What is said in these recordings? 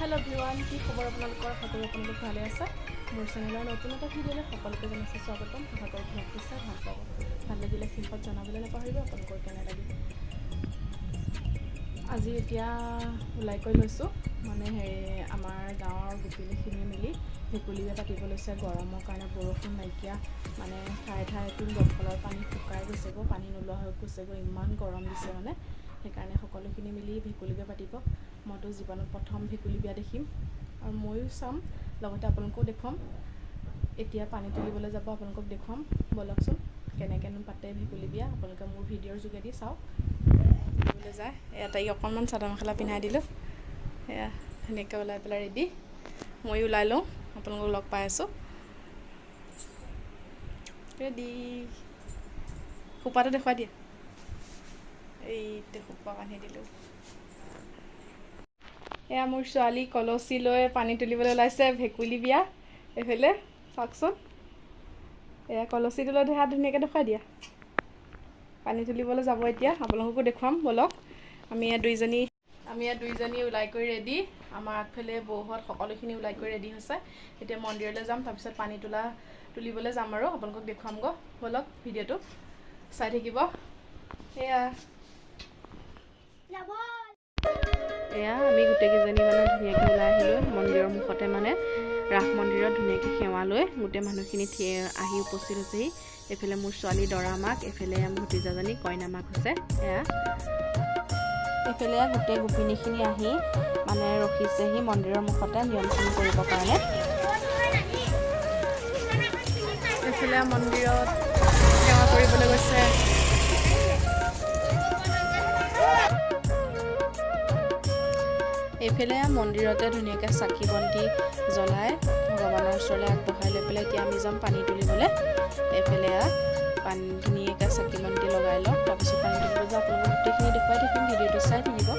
Hello everyone की खबर আপোনালোকৰ সকলোকে ভালে আছে মোৰ চেনেলৰ নতুন এটা ভিডিঅ'লৈ সকলোকে জনাইছোঁ স্বাগতম আশা কৰোঁ আপোনালোক নিশ্চয় ভাল পাব ভাল লাগিলে সিংহত জনাবলৈ নাপাহৰিব আপোনালোকৰ কেনে লাগিল আজি এতিয়া ওলাই কৈ লৈছোঁ মানে আমাৰ গাঁৱৰ গোপিনীখিনি মিলি ভেকুলী বিয়া পাতিব লৈছে গৰমৰ কাৰণে বৰষুণ নাইকিয়া মানে ঠায়ে ঠায়ে দমকলৰ পানী শুকাই গৈছেগৈ পানী নোলোৱা হৈ গৈছেগৈ ইমান গৰম দিছে মানে সেইকাৰণে সকলোখিনি মিলি ভেকুলী বিয়া পাতিব মইতো জীৱনত প্ৰথম ভেকুলী বিয়া দেখিম আৰু ময়ো চাম লগতে আপোনালোকো দেখুৱাম এতিয়া পানী তুলিবলৈ যাব আপোনালোকক দেখুৱাম বলকচোন কেনেকেনো পাতে ভেকুলী বিয়া আপোনালোকে মোৰ ভিডিঅ'ৰ যোগেদি চাওক তুলিবলৈ যায় এয়া তাইক অকণমান চাদৰ মেখেলা পিন্ধাই দিলোঁ এয়া ধুনীয়াকৈ ওলাই পেলাই ৰেডি ময়ো ওলাই লওঁ আপোনালোকক লগ পাই আছোঁ ৰেডি খোপাটো দেখুৱাই দিয়া এইটো খোপা বান্ধি দিলোঁ এয়া মোৰ ছোৱালী কলচী লৈ পানী তুলিবলৈ ওলাইছে ভেকুলী বিয়া এইফালে চাওকচোন এয়া কলচীটো লৈ হাত ধুনীয়াকৈ দেখুৱাই দিয়া পানী তুলিবলৈ যাব এতিয়া আপোনালোককো দেখুৱাম বলক আমি ইয়াত দুইজনী ওলাই কৰি ৰেডি আমাৰ আগফালে বৌহঁত সকলোখিনি ওলাই কৰি ৰেডি হৈছে এতিয়া মন্দিৰলৈ যাম তাৰপিছত পানী তুলিবলৈ যাম আৰু আপোনালোকক দেখুৱামগৈ বলক ভিডিঅ'টো চাই থাকিব এয়া আমি গোটেইকেইজনী মানে ধুনীয়াকৈ ওলাই আহিলোঁ মন্দিৰৰ মুখতে মানে ৰাস মন্দিৰত ধুনীয়াকৈ সেৱা লৈ গোটেই মানুহখিনি আহি উপস্থিত হৈছেহি এইফালে মোৰ ছোৱালী দৰা মাক এইফালে ভতিজাজনী কইনা মাক হৈছে এয়া এইফালে গোটেই গোপিনীখিনি আহি মানে ৰখিছেহি মন্দিৰৰ মুখতে নিয়মখিনি কৰিবৰ কাৰণে এইফালে মন্দিৰত সেৱা কৰিবলৈ গৈছে এইফালে মন্দিৰতে ধুনীয়াকৈ চাকি বন্তি জ্বলাই ভগৱানৰ ওচৰলৈ আগবঢ়াই লৈ পেলাই এতিয়া আমি যাম পানী তুলিবলৈ এইফালে পানী ধুনীয়াকৈ চাকি বন্তি লগাই লওঁ তাৰপিছত পানী তুলিবলৈ যাওঁ আপোনালোকক গোটেইখিনি দেখুৱাই থাকিম ভিডিঅ'টো চাই থাকিব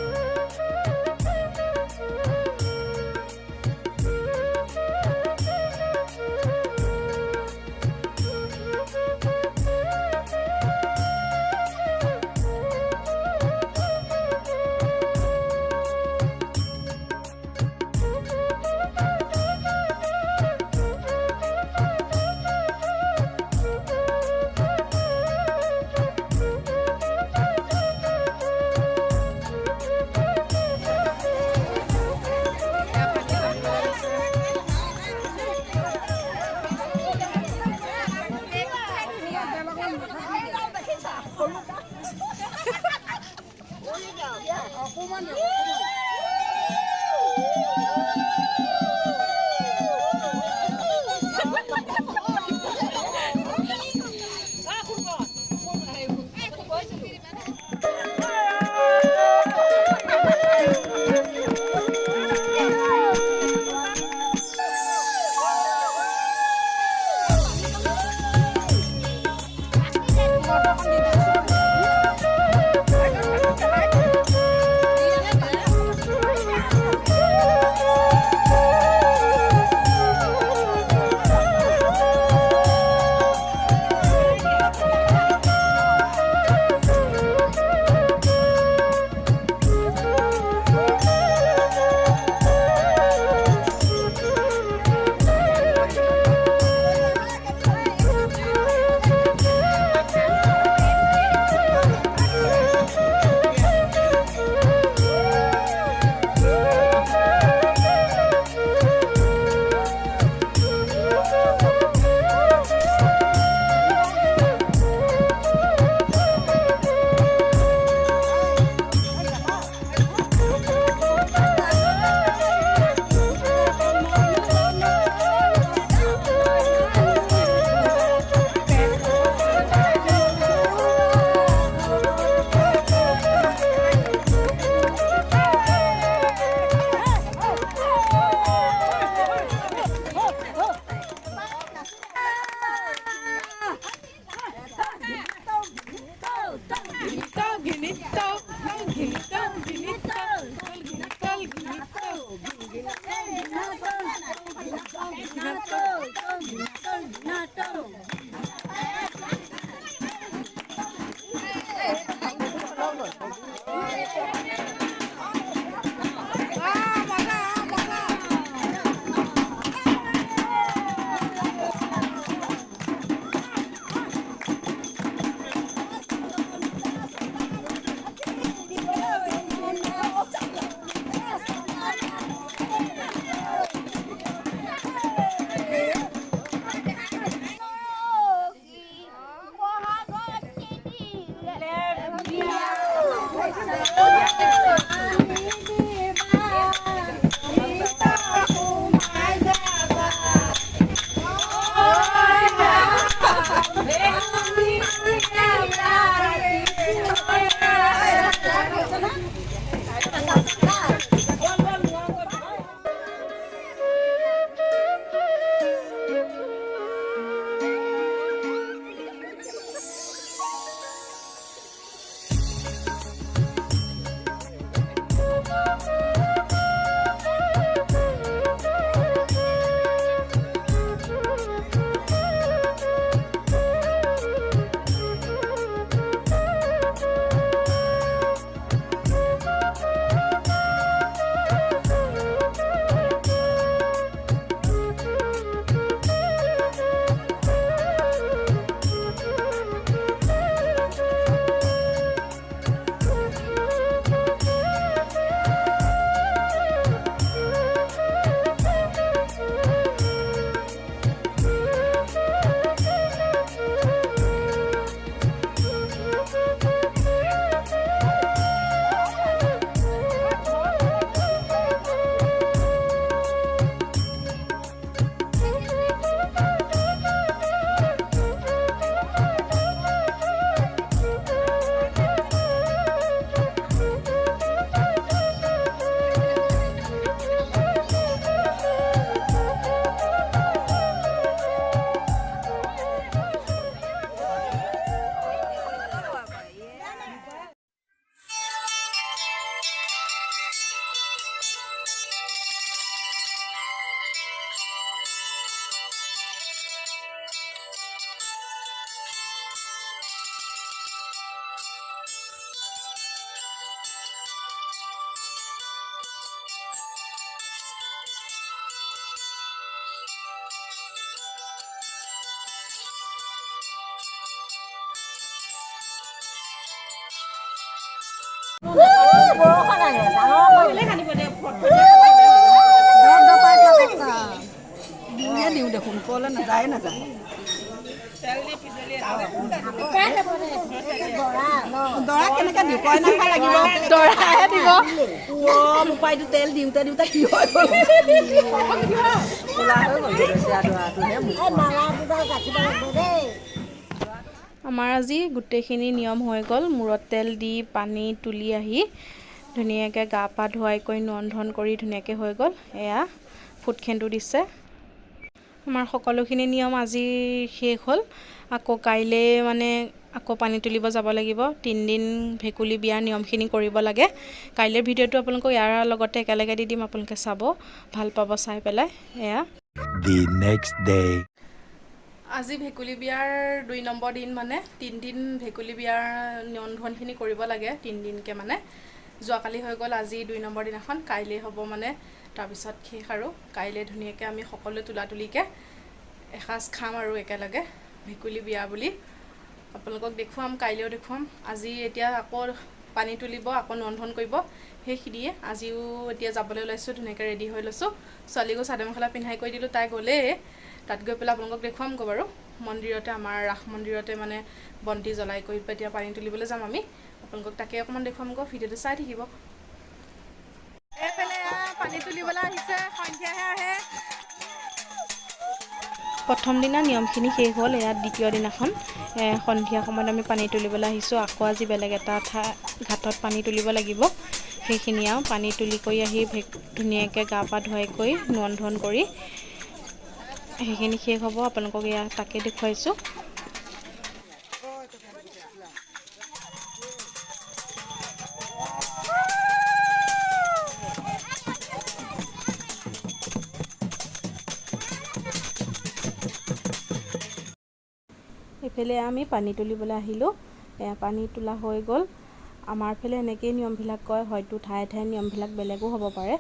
দিওঁ দেখোন কলে নাযায় নাযায় দৰা কেনেকে দিওঁ কয় নাখাই লাগিব দৰাহে দিব মোপাইটো তেল দিওঁতে দিওঁতে কি হয় ক'লা হৈ গ'ল। আমাৰ আজি গোটেইখিনি নিয়ম হৈ গ'ল। মূৰত তেল দি পানী তুলি আহি ধুনীয়াকৈ গা পা ধুৱাই কৰি ৰন্ধন কৰি ধুনীয়াকৈ হৈ গ'ল। এয়া ফুটখেন্দু দিছে। আমাৰ সকলোখিনি নিয়ম আজি শেষ হ'ল। আকৌ কাইলৈ মানে আকৌ পানী তুলিব যাব লাগিব। 3 দিন ভেকুলী বিয়াৰ নিয়মখিনি কৰিব লাগে। কাইলৈৰ ভিডিঅ'টো আপোনালোকক ইয়াৰ লগতে একেলগে দি দিম, আপোনালোকে চাব, ভাল পাব চাই পেলাই। এয়া The next day. আজি ভেকুলী বিয়াৰ 2 নম্বৰ দিন, মানে 3 দিন ভেকুলী বিয়াৰ ৰন্ধনখিনি কৰিব লাগে 3 দিনকৈ মানে। যোৱাকালি হৈ গ'ল, আজি 2 নম্বৰ দিনাখন, কাইলৈ হ'ব মানে তাৰপিছত শেষ আৰু। কাইলৈ ধুনীয়াকৈ আমি সকলোৱে তুলাতুলিকৈ এসাঁজ খাম আৰু একেলগে ভেকুলী বিয়া বুলি। আপোনালোকক দেখুৱাম, কাইলৈও দেখুৱাম। আজি এতিয়া আকৌ পানী তুলিব, আকৌ ৰন্ধন কৰিব, সেইখিনিয়ে। আজিও এতিয়া যাবলৈ ওলাইছোঁ, ধুনীয়াকৈ ৰেডি হৈ লৈছোঁ। ছোৱালীকো চাদৰ মেখেলা পিন্ধাই কৰি দিলোঁ, তাই গ'লেই। তাত গৈ পেলাই আপোনালোকক দেখুৱামগৈ বাৰু। মন্দিৰতে, আমাৰ ৰাস মন্দিৰতে মানে বন্তি জ্বলাই কৰি এতিয়া পানী তুলিবলৈ যাম আমি। আপোনালোকক তাকে অকণমান দেখুৱামগৈ, ভিডিঅ'টো চাই থাকিব। এইফালে পানী তুলিবলৈ আহিছে, সন্ধিয়াহে আহে। প্ৰথম দিনা নিয়মখিনি শেষ হ'ল। ইয়াত দ্বিতীয় দিনাখন সন্ধিয়া সময়ত আমি পানী তুলিবলৈ আহিছোঁ। আকৌ আজি বেলেগ এটা ঘাটত পানী তুলিব লাগিব। সেইখিনি আৰু পানী তুলি কৰি আহি ধুনীয়াকৈ গা পা ধুৱাই কৰি ৰন্ধন কৰি সেইখিনি শেষ হ'ব। আপোনালোকক ইয়াত তাকে দেখুৱাইছোঁ। এইফালে আমি পানী তুলিবলৈ আহিলোঁ। পানী তোলা হৈ গ'ল। আমাৰ ফালে এনেকেই নিয়মবিলাক কয়, হয়তো ঠায়ে ঠায়ে নিয়মবিলাক বেলেগো হ'ব পাৰে।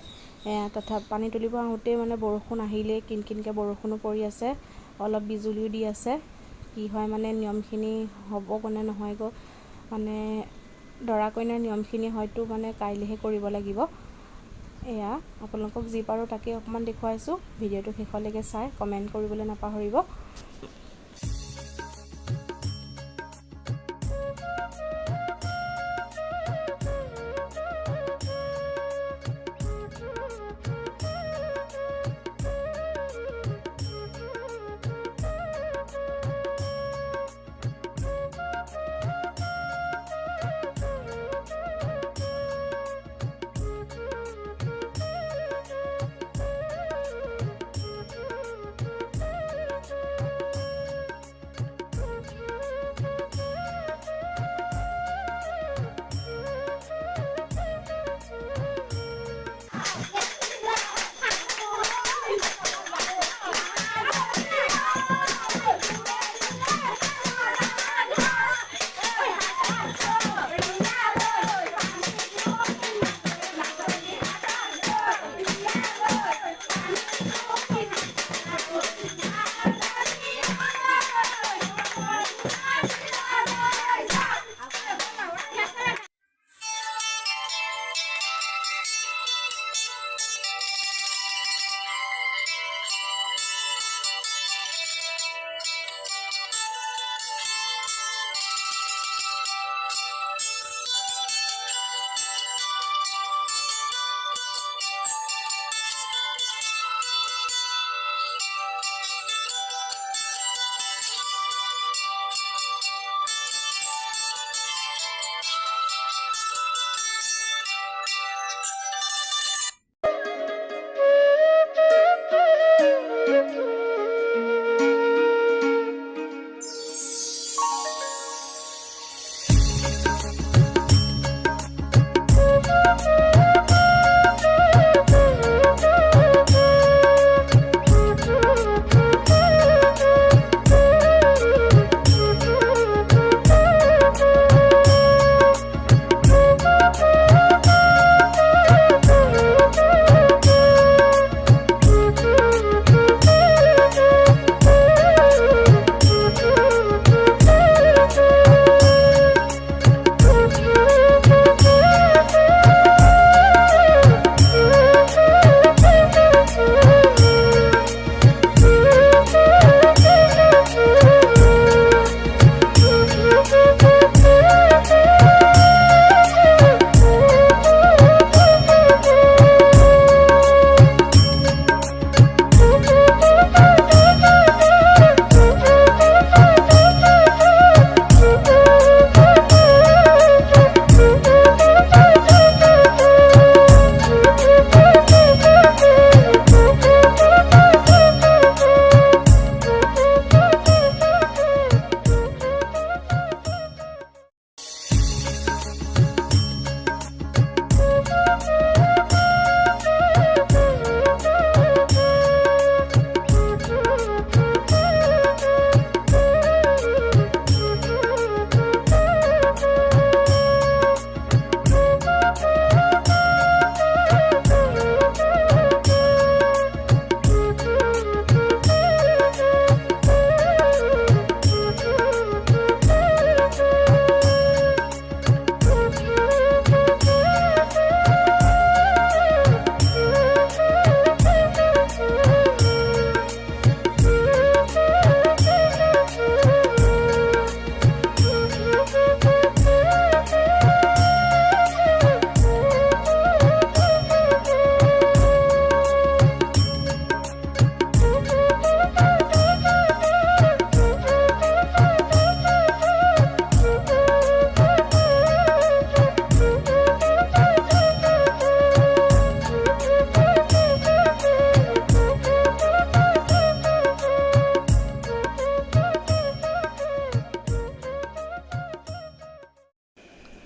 তথা পানী তুলিব আহোঁতেই মানে বৰষুণ আহিলেই, কিনকিনকৈ বৰষুণো পৰি আছে, অলপ বিজুলীও দি আছে। কি হয় মানে নিয়মখিনি হ'ব কোনে নহয় গৈ, মানে দৰা কইনাৰ নিয়মখিনি হয়তো মানে কাইলৈহে কৰিব লাগিব। এয়া আপোনালোকক যি পাৰোঁ তাকে অকণমান দেখুৱাইছোঁ। ভিডিঅ'টো শেষলৈকে চাই কমেণ্ট কৰিবলৈ নাপাহৰিব।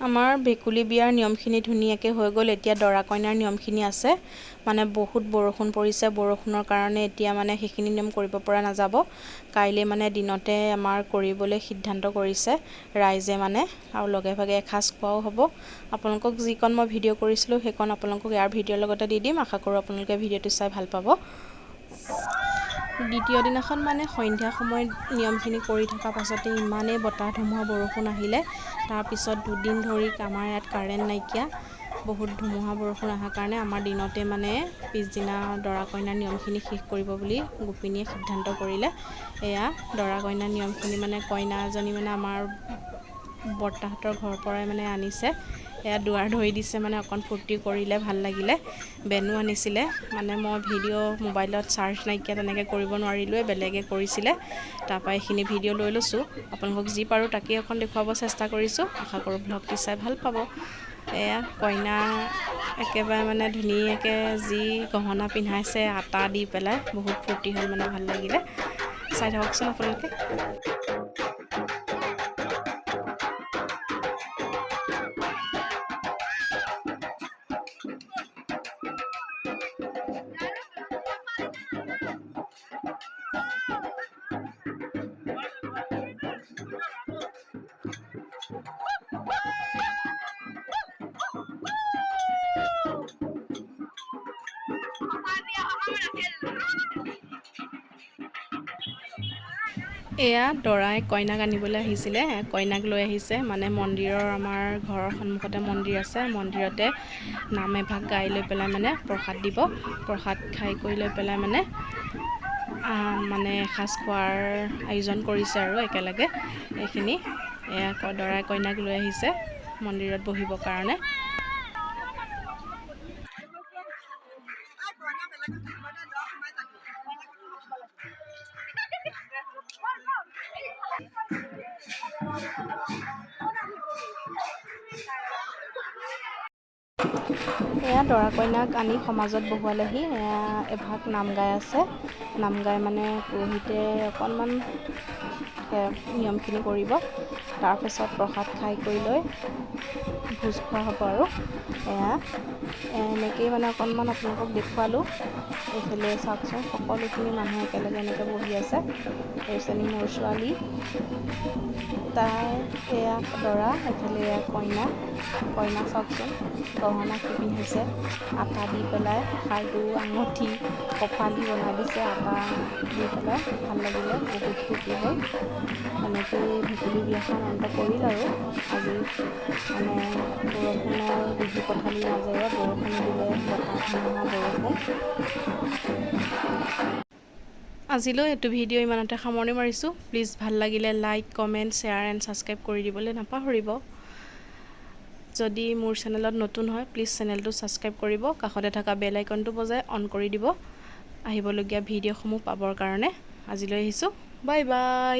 আমাৰ ভেকুলী বিয়াৰ নিয়মখিনি ধুনীয়াকৈ হৈ গ'ল। এতিয়া দৰা কইনাৰ নিয়মখিনি আছে। মানে বহুত বৰষুণ পৰিছে, বৰষুণৰ কাৰণে এতিয়া মানে সেইখিনি নিয়ম কৰিব পৰা নাযাব। কাইলৈ মানে দিনতে আমাৰ কৰিবলৈ সিদ্ধান্ত কৰিছে ৰাইজে মানে, আৰু লগে ভাগে এসাঁজ খোৱাও হ'ব। আপোনালোকক যিকণ মই ভিডিঅ' কৰিছিলোঁ সেইকণ আপোনালোকক ইয়াৰ ভিডিঅ'ৰ লগতে দি দিম। আশা কৰোঁ আপোনালোকে ভিডিঅ'টো চাই ভাল পাব। দ্বিতীয় দিনাখন মানে সন্ধ্যা সময়ত নিয়মখিনি কৰি থকা পাছতে ইমানেই বতাহ ধুমুহা বৰষুণ আহিলে। তাৰপিছত 2 দিন ধৰি আমাৰ ইয়াত কাৰেণ্ট নাইকিয়া, বহুত ধুমুহা বৰষুণ অহাৰ কাৰণে আমাৰ দিনতে মানে পিছদিনা দৰা কইনাৰ নিয়মখিনি শেষ কৰিব বুলি গোপিনীয়ে সিদ্ধান্ত কৰিলে। এয়া দৰা কইনাৰ নিয়মখিনি মানে কইনাজনী মানে আমাৰ বৰ্তাহঁতৰ ঘৰৰ পৰাই মানে আনিছে। এয়া দুৱাৰ ধৰি দিছে, মানে অকণ ফূৰ্তি কৰিলে, ভাল লাগিলে। বেনো আনিছিলে, মানে মই ভিডিঅ' মোবাইলত চাৰ্জ নাইকিয়া তেনেকৈ কৰিব নোৱাৰিলোৱে, বেলেগে কৰিছিলে। তাৰপৰা এইখিনি ভিডিঅ' লৈ লৈছোঁ। আপোনালোকক যি পাৰোঁ তাকেই অকণ দেখুৱাব চেষ্টা কৰিছোঁ। আশা কৰোঁ ভ্লগটো চাই ভাল পাব। এয়া কইনা একেবাৰে মানে ধুনীয়াকৈ যি গহনা পিন্ধাইছে আটা দি পেলাই, বহুত ফূৰ্তি হ'ল, মানে ভাল লাগিলে। চাই থাককচোন আপোনালোকে। এয়া দৰাই কইনাক আনিবলৈ আহিছিলে, কইনাক লৈ আহিছে। মানে মন্দিৰৰ, আমাৰ ঘৰৰ সন্মুখতে মন্দিৰ আছে, মন্দিৰতে নাম এভাগ গাই লৈ পেলাই মানে প্ৰসাদ দিব। প্ৰসাদ খাই কৰি লৈ পেলাই মানে এসাঁজ খোৱাৰ আয়োজন কৰিছে আৰু একেলগে এইখিনি। এয়া দৰাই কইনাক লৈ আহিছে মন্দিৰত বহিবৰ কাৰণে। এয়া দৰা কইনাক আনি সমাজত বহুৱালেহি। এয়া এভাগ নাম গাই আছে, নাম গাই মানে পুৰোহিতে অকণমান নিয়মখিনি কৰিব। তাৰপিছত প্ৰসাদ খাই কৰি লৈ ভোজ খোৱা হ'ব আৰু। এয়া এনেকেই মানে অকণমান আপোনালোকক দেখুৱালোঁ। এইফালে চাওকচোন, সকলোখিনি মানুহ একেলগে এনেকৈ বহি আছে। এইজনী মোৰ ছোৱালী, তাই এয়া দৰা, এইফালে এয়া কইনা। কইনা চাওকচোন গহনা কি পিন্ধিছে, আটা দি পেলাই, খাৰু, আঙুঠি, কপালি বনাই দিছে আটা দি পেলাই। ভাল লাগিলে, বহুত ফূৰ্তি হ'ল। এনেকৈয়ে ভেকুলী বিয়াখন অন্ত পৰিল আৰু আজি। মানে বৰষুণৰ বিহু পথালিৰ মাজেৰে বৰষুণ দিলে, বতাহ ধুমুহা বৰষুণ। আজিলৈ এইটো ভিডিঅ' ইমানতে সামৰণি মাৰিছোঁ। প্লিজ ভাল লাগিলে like, comment, share and subscribe কৰি দিবলৈ নাপাহৰিব। যদি মোৰ চেনেলত নতুন হয় প্লিজ চেনেলটো ছাবস্ক্ৰাইব কৰিব, কাষতে থকা বেল আইকনটো বজাই অন কৰি দিব আহিবলগীয়া ভিডিঅ'সমূহ পাবৰ কাৰণে। আজিলৈ আহিছোঁ, বাই বাই।